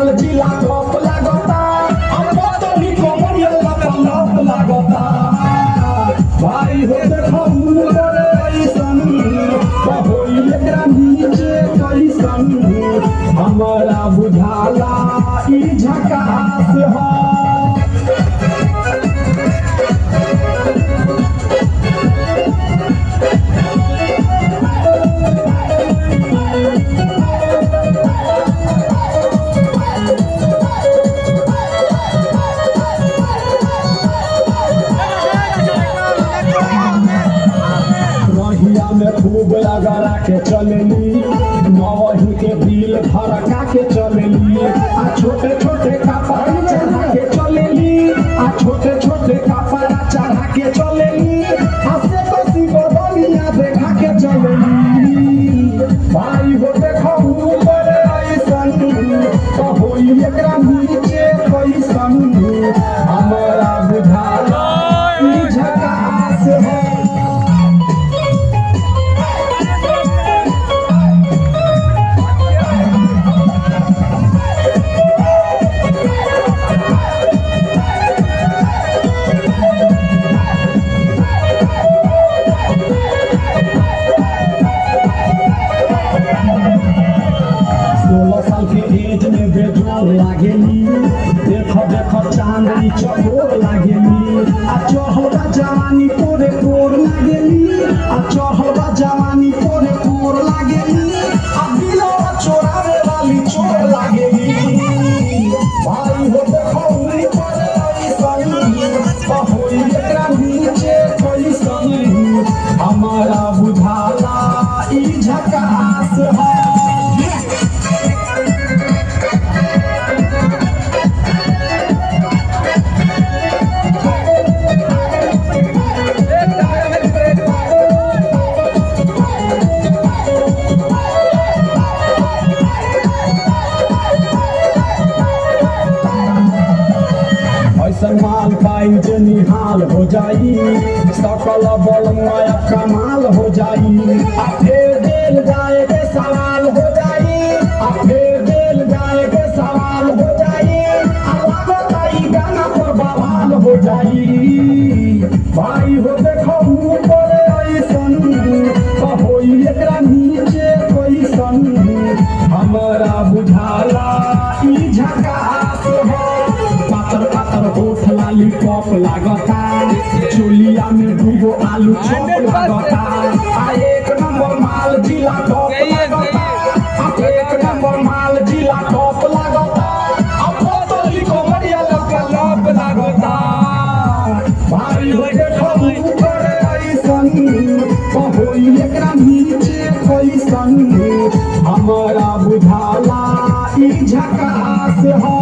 माल जिला टॉप लागता अब पतली कमरिया लप लागता भाई हो देखो ऊपर ऐसन होई एकरा नीचे कैसन हमारा बुझाला ई झकास हो में खूब लगा के चलेली नवही के दिल धड़का के चलेली आ छोटे छोटे कपड़ा चढ़ा के चलेली आ छोटे छोटे कपड़ा चढ़ा के चलेली हंसे बसी बदलिया देखा के चलेली भाई हो देखो ऊपर ऐसन तो होई एकरा नीचे कैसन हमारा बुझाला ई झकास है लागेली देखो देखो चांदनी चकोर लागेली आ चढ़लबा जवानी कोरे कोर लागेली आ चढ़लबा जवानी कोरे कोर लागेली आ दिलवा चोरावे वाली चोर लागेली भाई हो देखो ऊपर ऐसन होई एकरा नीचे कैसन हमारा बुझाला ई झकास है माल पाई जे निहाल हो जाई सकल बल माया कमाल हो जाई आ फेर दिल जाए के सवाल हो जाई आ फेर दिल जाए के सवाल हो जाई आ लागता ई गाना पर बवाल हो जाई भाई हो देखो ऊपर ऐसन तो होई एकरा नीचे कैसन हमारा बुझाला ई झकास हो होठ लाली टॉप लागता चोलिया में दूगो आलू चॉप लागता आ एक नंबर माल जिला टॉप लागता आ एक नंबर माल जिला टॉप लागता आ पतली कमरिया लप लागता भाई हो देखो ऊपर ऐसन तो होई एकरा नीचे कैसन हमारा बुझाला ई झकास हो।